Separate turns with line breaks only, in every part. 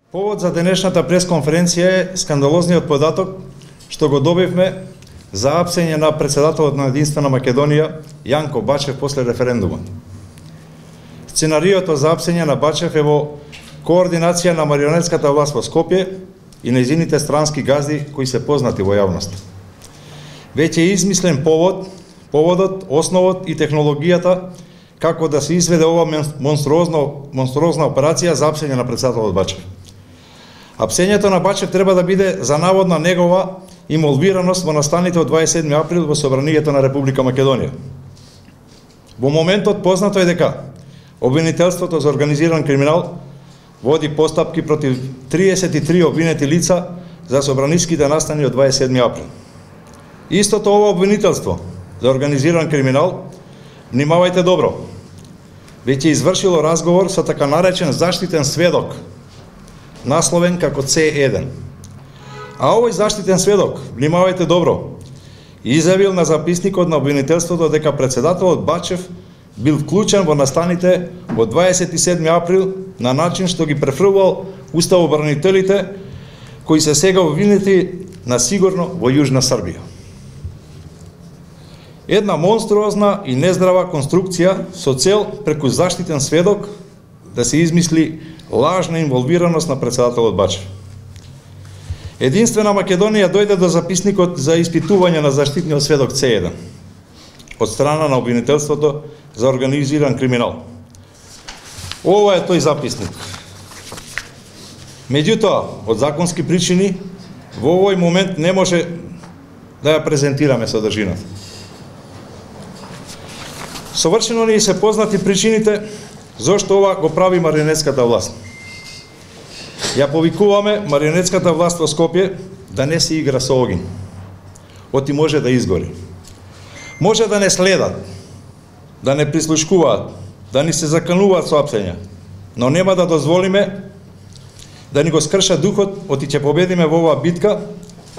Повод за денешната пресконференција е скандалозниот податок што го добивме за апсење на председателот на Единствена Македонија Јанко Бачев после референдумот. Сценариото за апсење на Бачев е во координација на марионетската власт во Скопје и нејзините странски газди кои се познати во јавност. Веќе е измислен поводот, основот и технологијата како да се изведе ова монструозна операција за апсење на председателот Бачев. Апсењето на Бачев треба да биде за наводна негова инволвираност во настаните од 27 април во Собранието на Република Македонија. Во моментот познато е дека обвинителството за организиран криминал води постапки против 33 обвинети лица за собраниските настани од 27 април. Истото ова обвинителство за организиран криминал, внимавајте добро, веќе извршило разговор со така наречен заштитен сведок, насловен како C1. А овој заштитен сведок, внимавајте добро, изјавил на записникот на обвинителството дека председателот Бачев бил вклучен во настаните од 27 април на начин што ги префрвал уставобранителите кои се сега обвинети на сигурно во Јужна Србија. Една монструозна и нездрава конструкција со цел преку заштитен сведок да се измисли лажна инволвираност на председателот Бачев. Единствена Македонија дојде до записникот за испитување на заштитниот сведок C1 од страна на обвинителството за организиран криминал. Ова е тој записник. Меѓутоа, од законски причини, во овој момент не може да ја презентираме содржината. Совршено ни се познати причините зошто ова го прави марионетската власт. Ја повикуваме марионетската власт во Скопје да не се игра со огин. Оти може да изгори. Може да не следат, да не прислушкуваат, да ни се закануваат со апсења, но нема да дозволиме да ни го скрша духот, оти ќе победиме во оваа битка,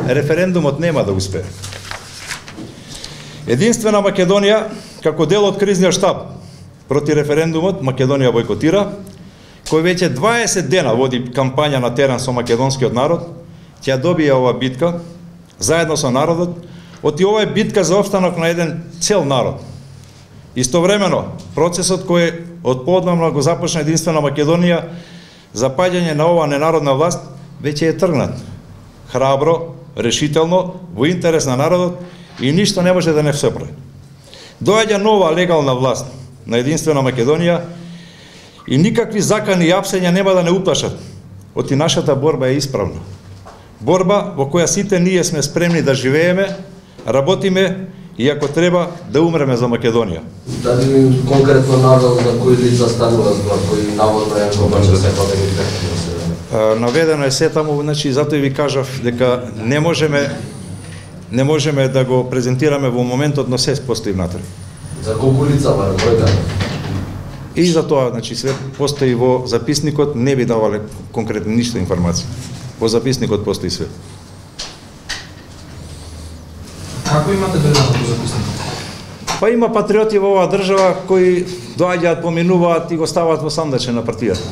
референдумот нема да успее. Единствена Македонија, како дел од кризниот штаб проти референдумот, Македонија бойкотира, кој веќе 20 дена води кампања на терен со македонскиот народ, ќе добие оваа битка, заедно со народот, оти ова е битка за опстанок на еден цел народ. Истовремено, процесот кој од поодамна го започна Единствена Македонија за паѓање на оваа ненародна власт, веќе е тргнат. Храбро, решително, во интерес на народот и ништо не може да не всеправи. Доаѓа нова легална власт на Единствена Македонија и никакви закани и апсења нема да не уплашат. Оти нашата борба е исправна. Борба во која сите ние сме спремни да живееме, работиме и ако треба да умреме за Македонија.
Дали конкретно навел за кои лица станува збор, кои наводно Јанко Бачев се падени?
Наведено е се таму, значи затоа ви кажав дека не можеме да го презентираме во моментот, но се постои внатре.
За колку лица барем бројка?
И за тоа, значи све постои во записникот, не би давале конкретно ништо информација. Во записникот постои све.
Како имате дојдено до записникот?
Па има патриоти во оваа држава кои доаѓаат, поминуваат и го ставаат во сандаче на партијата.